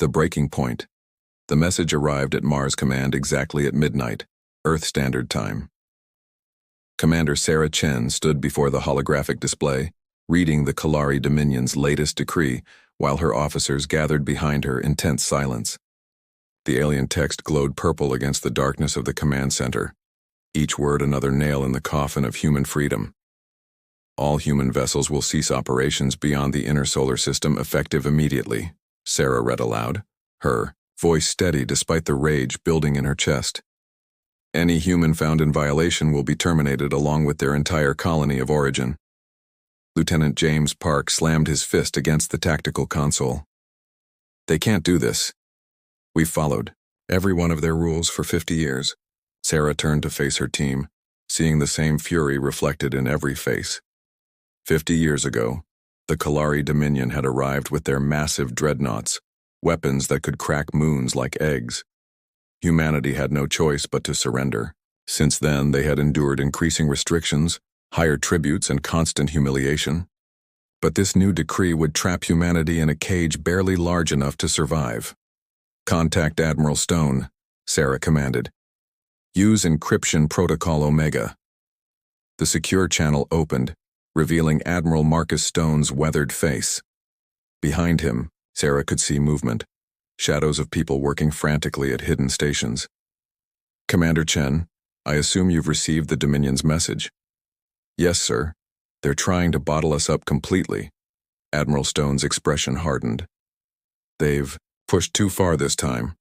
The breaking point. The message arrived at Mars Command exactly at midnight, Earth Standard Time. Commander Sarah Chen stood before the holographic display, reading the Kalari Dominion's latest decree, while her officers gathered behind her in tense silence. The alien text glowed purple against the darkness of the command center, each word another nail in the coffin of human freedom. All human vessels will cease operations beyond the inner solar system effective immediately, Sarah read aloud, her voice steady despite the rage building in her chest. Any human found in violation will be terminated along with their entire colony of origin. Lieutenant James Park slammed his fist against the tactical console. They can't do this. We've followed every one of their rules for 50 years. Sarah turned to face her team, seeing the same fury reflected in every face. 50 years ago, the Kalari Dominion had arrived with their massive dreadnoughts, weapons that could crack moons like eggs. Humanity had no choice but to surrender. Since then, they had endured increasing restrictions, higher tributes, and constant humiliation. But this new decree would trap humanity in a cage barely large enough to survive. Contact Admiral Stone, Sarah commanded. Use encryption protocol Omega. The secure channel opened, revealing Admiral Marcus Stone's weathered face. Behind him, Sarah could see movement, shadows of people working frantically at hidden stations. Commander Chen, I assume you've received the Dominion's message. Yes, sir. They're trying to bottle us up completely. Admiral Stone's expression hardened. They've pushed too far this time.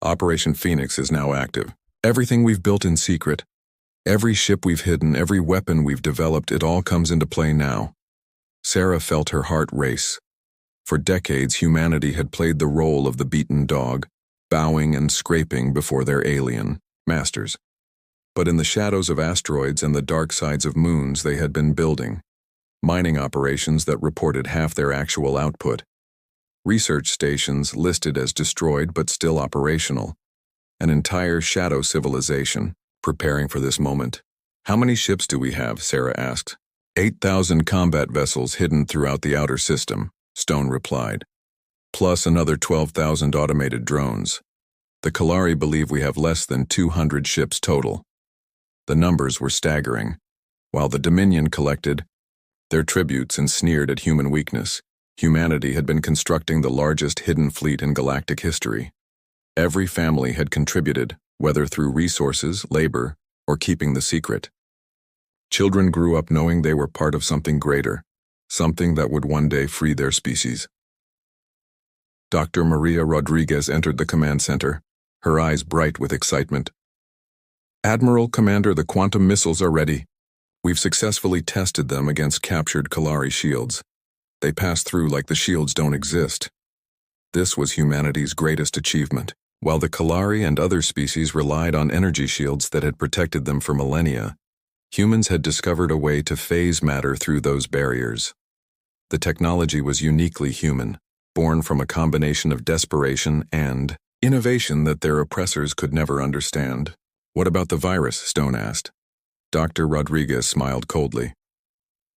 Operation Phoenix is now active. Everything we've built in secret, every ship we've hidden, every weapon we've developed, it all comes into play now. Sarah felt her heart race. For decades, humanity had played the role of the beaten dog, bowing and scraping before their alien masters. But in the shadows of asteroids and the dark sides of moons, they had been building mining operations that reported half their actual output, research stations listed as destroyed but still operational, an entire shadow civilization preparing for this moment. How many ships do we have? Sarah asked. 8,000 combat vessels hidden throughout the outer system, Stone replied, plus another 12,000 automated drones. The Kalari believe we have less than 200 ships total. The numbers were staggering. While the Dominion collected their tributes and sneered at human weakness, humanity had been constructing the largest hidden fleet in galactic history. Every family had contributed, whether through resources, labor, or keeping the secret. Children grew up knowing they were part of something greater, something that would one day free their species. Dr. Maria Rodriguez entered the command center, her eyes bright with excitement. Admiral, Commander, the quantum missiles are ready. We've successfully tested them against captured Kalari shields. They pass through like the shields don't exist. This was humanity's greatest achievement. While the Kalari and other species relied on energy shields that had protected them for millennia, humans had discovered a way to phase matter through those barriers. The technology was uniquely human, born from a combination of desperation and innovation that their oppressors could never understand. What about the virus? Stone asked. Dr. Rodriguez smiled coldly.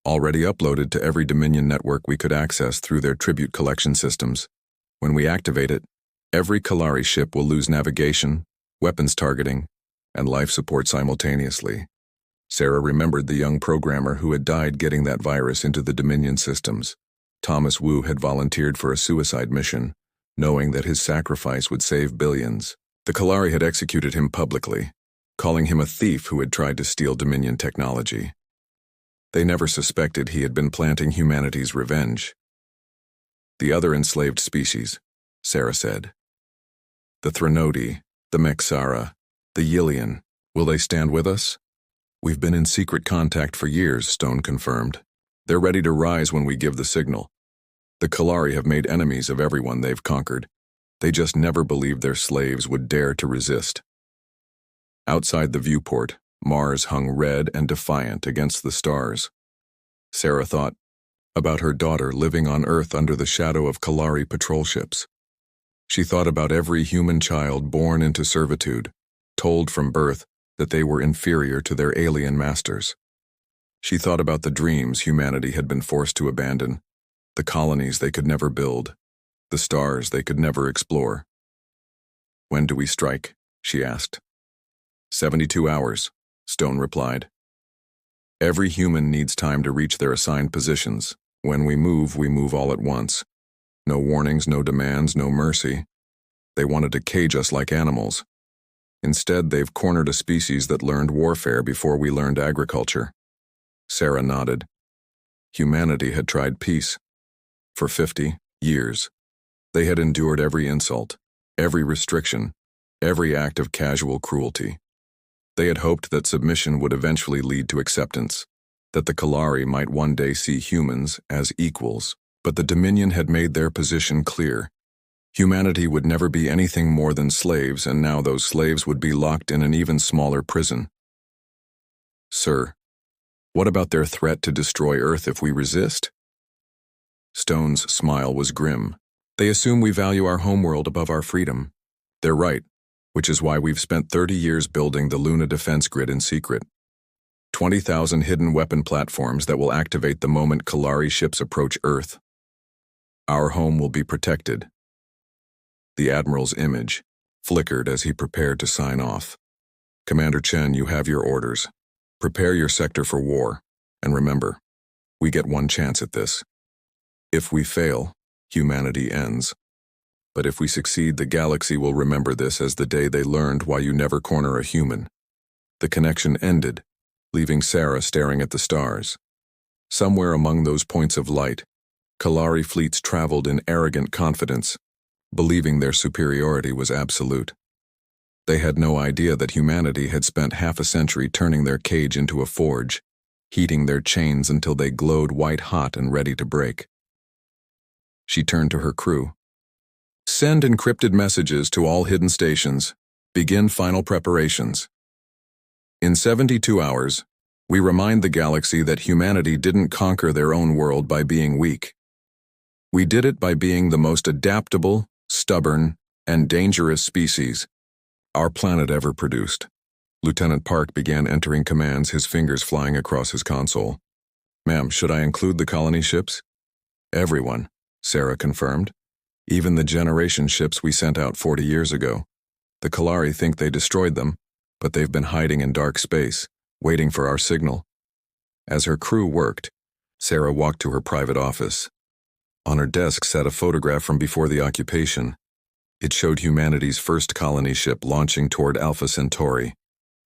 Already uploaded to every Dominion network we could access through their tribute collection systems. When we activate it, every Kalari ship will lose navigation, weapons targeting, and life support simultaneously. Sarah remembered the young programmer who had died getting that virus into the Dominion systems. Thomas Wu had volunteered for a suicide mission, knowing that his sacrifice would save billions. The Kalari had executed him publicly, calling him a thief who had tried to steal Dominion technology. They never suspected he had been planting humanity's revenge. The other enslaved species, Sarah said. The Threnodi, the Mexara, the Yilian, will they stand with us? We've been in secret contact for years, Stone confirmed. They're ready to rise when we give the signal. The Kalari have made enemies of everyone they've conquered. They just never believed their slaves would dare to resist. Outside the viewport, Mars hung red and defiant against the stars. Sarah thought about her daughter living on Earth under the shadow of Kalari patrol ships. She thought about every human child born into servitude, told from birth that they were inferior to their alien masters. She thought about the dreams humanity had been forced to abandon, the colonies they could never build, the stars they could never explore. "When do we strike?" she asked. 72 hours, Stone replied. "Every human needs time to reach their assigned positions. When we move all at once. No warnings, no demands, no mercy. They wanted to cage us like animals. Instead, they've cornered a species that learned warfare before we learned agriculture." Sarah nodded. Humanity had tried peace. For 50 years. They had endured every insult, every restriction, every act of casual cruelty. They had hoped that submission would eventually lead to acceptance, that the Kalari might one day see humans as equals. But the Dominion had made their position clear. Humanity would never be anything more than slaves, and now those slaves would be locked in an even smaller prison. "Sir, what about their threat to destroy Earth if we resist?" Stone's smile was grim. "They assume we value our homeworld above our freedom. They're right, which is why we've spent 30 years building the Luna defense grid in secret. 20,000 hidden weapon platforms that will activate the moment Kalari ships approach Earth. Our home will be protected." The Admiral's image flickered as he prepared to sign off. "Commander Chen, you have your orders. Prepare your sector for war, and remember, we get one chance at this. If we fail, humanity ends. But if we succeed, the galaxy will remember this as the day they learned why you never corner a human." The connection ended, leaving Sarah staring at the stars. Somewhere among those points of light, Kalari fleets traveled in arrogant confidence, believing their superiority was absolute. They had no idea that humanity had spent half a century turning their cage into a forge, heating their chains until they glowed white-hot and ready to break. She turned to her crew. "Send encrypted messages to all hidden stations. Begin final preparations. In 72 hours, we remind the galaxy that humanity didn't conquer their own world by being weak. We did it by being the most adaptable, stubborn, and dangerous species our planet ever produced." Lieutenant Park began entering commands, his fingers flying across his console. "Ma'am, should I include the colony ships?" "Everyone," Sarah confirmed. "Even the generation ships we sent out 40 years ago. The Kalari think they destroyed them, but they've been hiding in dark space, waiting for our signal." As her crew worked, Sarah walked to her private office. On her desk sat a photograph from before the occupation. It showed humanity's first colony ship launching toward Alpha Centauri,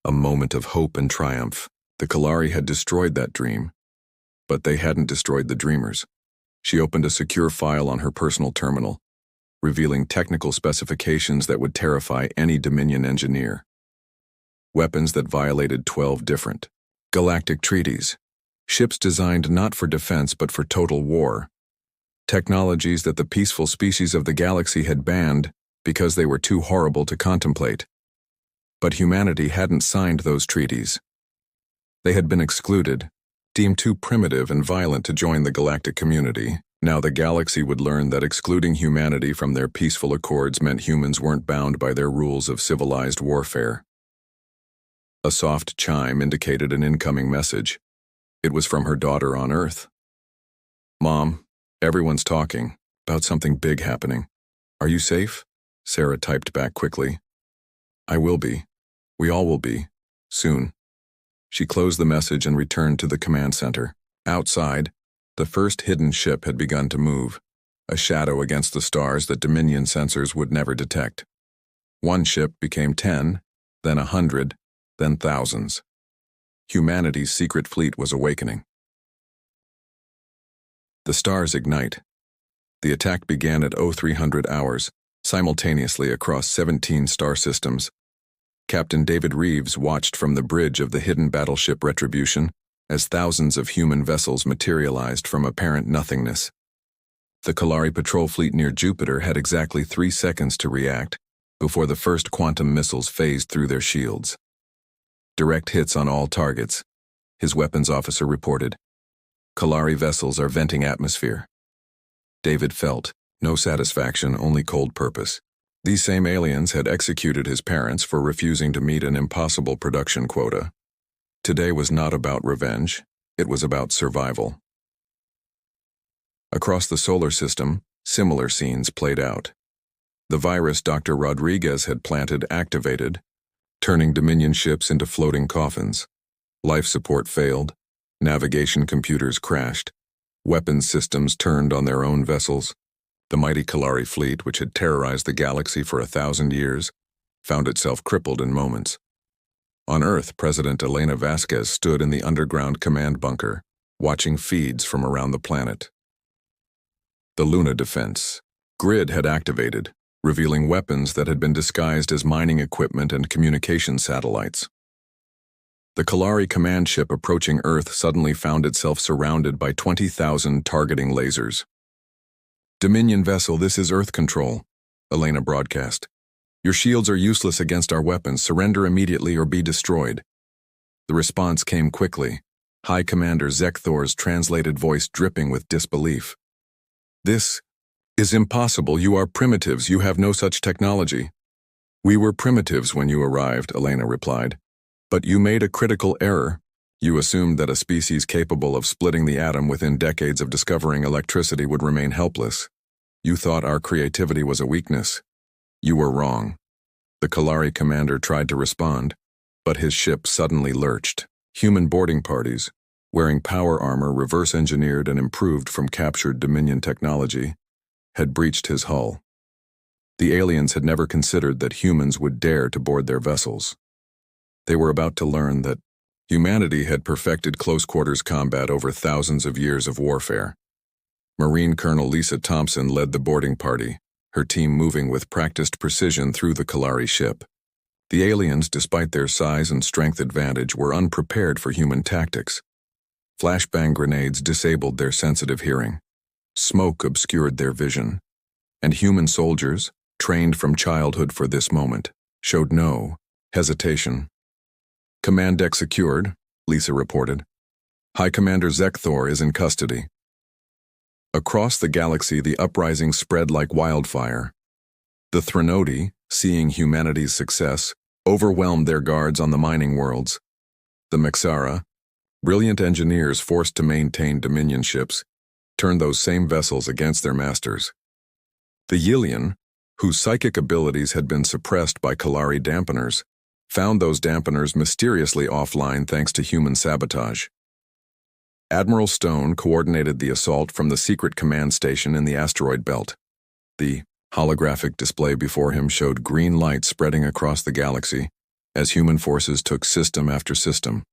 a moment of hope and triumph. The Kalari had destroyed that dream, but they hadn't destroyed the dreamers. She opened a secure file on her personal terminal, revealing technical specifications that would terrify any Dominion engineer. Weapons that violated 12 different galactic treaties. Ships designed not for defense but for total war. Technologies that the peaceful species of the galaxy had banned because they were too horrible to contemplate. But humanity hadn't signed those treaties. They had been excluded, deemed too primitive and violent to join the galactic community. Now the galaxy would learn that excluding humanity from their peaceful accords meant humans weren't bound by their rules of civilized warfare. A soft chime indicated an incoming message. It was from her daughter on Earth. "Mom, everyone's talking about something big happening. Are you safe?" Sarah typed back quickly. "I will be. We all will be. Soon." She closed the message and returned to the command center. Outside, the first hidden ship had begun to move, a shadow against the stars that Dominion sensors would never detect. One ship became 10, then 100, then thousands. Humanity's secret fleet was awakening. The stars ignite. The attack began at 0300 hours, simultaneously across 17 star systems. Captain David Reeves watched from the bridge of the hidden battleship Retribution as thousands of human vessels materialized from apparent nothingness. The Kalari patrol fleet near Jupiter had exactly 3 seconds to react before the first quantum missiles phased through their shields. "Direct hits on all targets," his weapons officer reported. "Kalari vessels are venting atmosphere." David felt no satisfaction, only cold purpose. These same aliens had executed his parents for refusing to meet an impossible production quota. Today was not about revenge, it was about survival. Across the solar system, similar scenes played out. The virus Dr. Rodriguez had planted activated, turning Dominion ships into floating coffins. Life support failed, navigation computers crashed, weapons systems turned on their own vessels. The mighty Kalari fleet, which had terrorized the galaxy for 1,000 years, found itself crippled in moments. On Earth, President Elena Vasquez stood in the underground command bunker, watching feeds from around the planet. The Luna defense grid had activated, revealing weapons that had been disguised as mining equipment and communication satellites. The Kalari command ship approaching Earth suddenly found itself surrounded by 20,000 targeting lasers. "Dominion vessel, this is Earth Control," Elena broadcast. "Your shields are useless against our weapons. Surrender immediately or be destroyed." The response came quickly, High Commander Zekthor's translated voice dripping with disbelief. "This is impossible. You are primitives. You have no such technology." "We were primitives when you arrived," Elena replied. "But you made a critical error. You assumed that a species capable of splitting the atom within decades of discovering electricity would remain helpless. You thought our creativity was a weakness. You were wrong." The Kalari commander tried to respond, but his ship suddenly lurched. Human boarding parties, wearing power armor reverse-engineered and improved from captured Dominion technology, had breached his hull. The aliens had never considered that humans would dare to board their vessels. They were about to learn that humanity had perfected close-quarters combat over thousands of years of warfare. Marine Colonel Lisa Thompson led the boarding party, her team moving with practiced precision through the Kalari ship. The aliens, despite their size and strength advantage, were unprepared for human tactics. Flashbang grenades disabled their sensitive hearing. Smoke obscured their vision. And human soldiers, trained from childhood for this moment, showed no hesitation. "Command deck secured," Lisa reported. "High Commander Zekthor is in custody." Across the galaxy, the uprising spread like wildfire. The Threnodi, seeing humanity's success, overwhelmed their guards on the mining worlds. The Mexara, brilliant engineers forced to maintain Dominion ships, turned those same vessels against their masters. The Yilian, whose psychic abilities had been suppressed by Kalari dampeners, found those dampeners mysteriously offline thanks to human sabotage. Admiral Stone coordinated the assault from the secret command station in the asteroid belt. The holographic display before him showed green light spreading across the galaxy as human forces took system after system.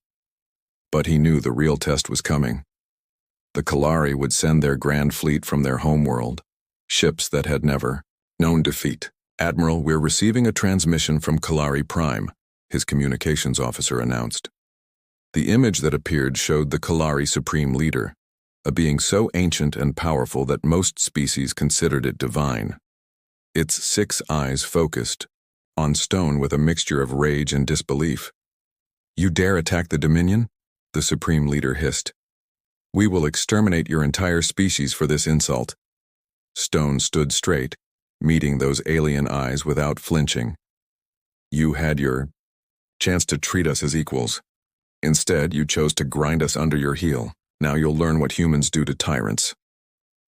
But he knew the real test was coming. The Kalari would send their grand fleet from their homeworld, ships that had never known defeat. "Admiral, we're receiving a transmission from Kalari Prime," his communications officer announced. The image that appeared showed the Kalari Supreme Leader, a being so ancient and powerful that most species considered it divine. Its 6 eyes focused on Stone with a mixture of rage and disbelief. "You dare attack the Dominion?" the Supreme Leader hissed. "We will exterminate your entire species for this insult." Stone stood straight, meeting those alien eyes without flinching. "You had your chance to treat us as equals. Instead, you chose to grind us under your heel. Now you'll learn what humans do to tyrants.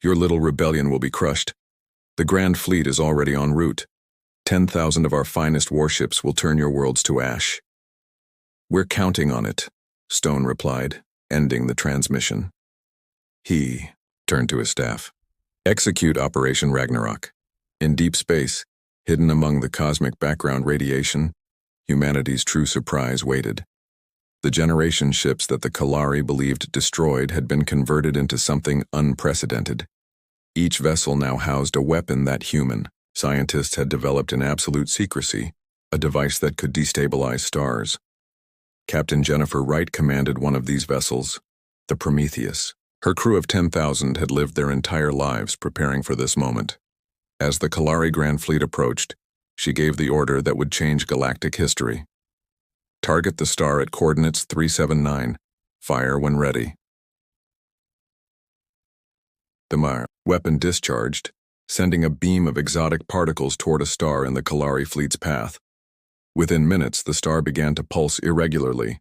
Your little rebellion will be crushed. The Grand Fleet is already en route. 10,000 of our finest warships will turn your worlds to ash." "We're counting on it," Stone replied, ending the transmission. He turned to his staff. "Execute Operation Ragnarok." In deep space, hidden among the cosmic background radiation, humanity's true surprise waited. The generation ships that the Kalari believed destroyed had been converted into something unprecedented. Each vessel now housed a weapon that human scientists had developed in absolute secrecy, a device that could destabilize stars. Captain Jennifer Wright commanded one of these vessels, the Prometheus. Her crew of 10,000 had lived their entire lives preparing for this moment. As the Kalari Grand Fleet approached, she gave the order that would change galactic history. "Target the star at coordinates 379. Fire when ready." The weapon discharged, sending a beam of exotic particles toward a star in the Kalari fleet's path. Within minutes, the star began to pulse irregularly.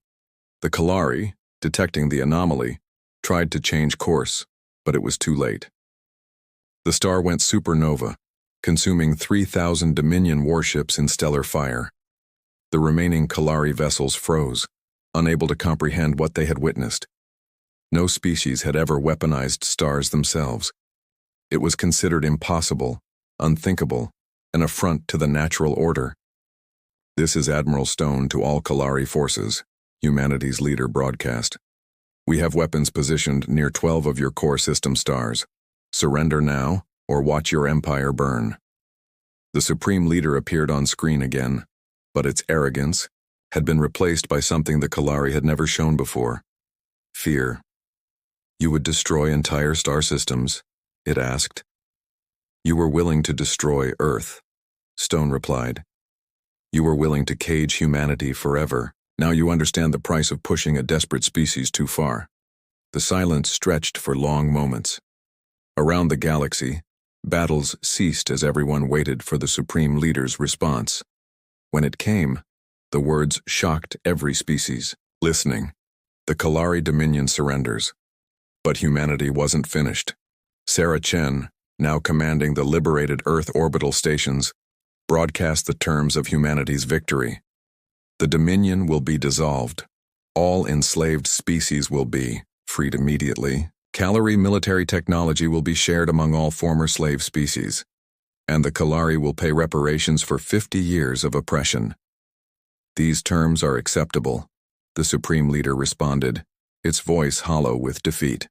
The Kalari, detecting the anomaly, tried to change course, but it was too late. The star went supernova, consuming 3,000 Dominion warships in stellar fire. The remaining Kalari vessels froze, unable to comprehend what they had witnessed. No species had ever weaponized stars themselves. It was considered impossible, unthinkable, an affront to the natural order. "This is Admiral Stone to all Kalari forces," humanity's leader broadcast. "We have weapons positioned near 12 of your core system stars. Surrender now, or watch your empire burn." The Supreme Leader appeared on screen again, but its arrogance had been replaced by something the Kalari had never shown before: fear. "You would destroy entire star systems?" it asked. "You were willing to destroy Earth," Stone replied. "You were willing to cage humanity forever. Now you understand the price of pushing a desperate species too far." The silence stretched for long moments. Around the galaxy, battles ceased as everyone waited for the Supreme Leader's response. When it came, the words shocked every species. Listening, the Kalari Dominion surrenders. But humanity wasn't finished. Sarah Chen, now commanding the liberated Earth orbital stations, broadcast the terms of humanity's victory. "The Dominion will be dissolved. All enslaved species will be freed immediately. Kalari military technology will be shared among all former slave species. And the Kalari will pay reparations for 50 years of oppression." "These terms are acceptable," the Supreme Leader responded, its voice hollow with defeat.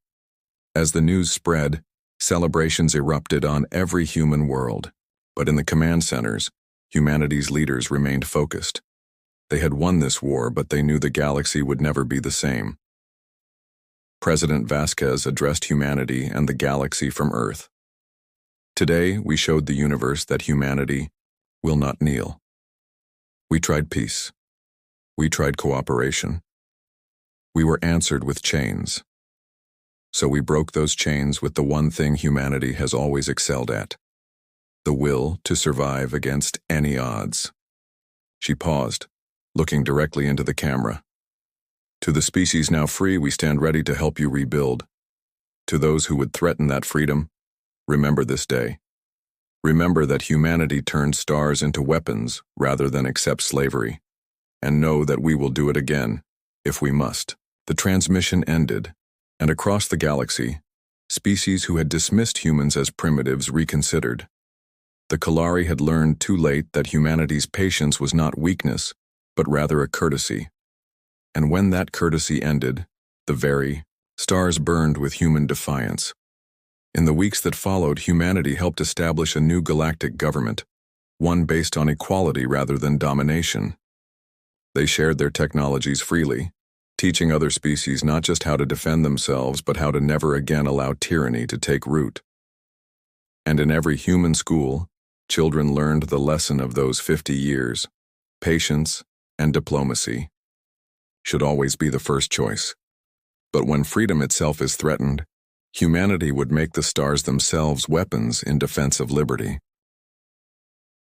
As the news spread, celebrations erupted on every human world. But in the command centers, humanity's leaders remained focused. They had won this war, but they knew the galaxy would never be the same. President Vasquez addressed humanity and the galaxy from Earth. "Today, we showed the universe that humanity will not kneel. We tried peace. We tried cooperation. We were answered with chains. So we broke those chains with the one thing humanity has always excelled at: the will to survive against any odds." She paused, looking directly into the camera. "To the species now free, we stand ready to help you rebuild. To those who would threaten that freedom, remember this day. Remember that humanity turned stars into weapons rather than accept slavery. And know that we will do it again, if we must." The transmission ended, and across the galaxy, species who had dismissed humans as primitives reconsidered. The Kalari had learned too late that humanity's patience was not weakness, but rather a courtesy. And when that courtesy ended, the very stars burned with human defiance. In the weeks that followed, humanity helped establish a new galactic government, one based on equality rather than domination. They shared their technologies freely, teaching other species not just how to defend themselves, but how to never again allow tyranny to take root. And in every human school, children learned the lesson of those 50 years. Patience and diplomacy should always be the first choice. But when freedom itself is threatened, humanity would make the stars themselves weapons in defense of liberty.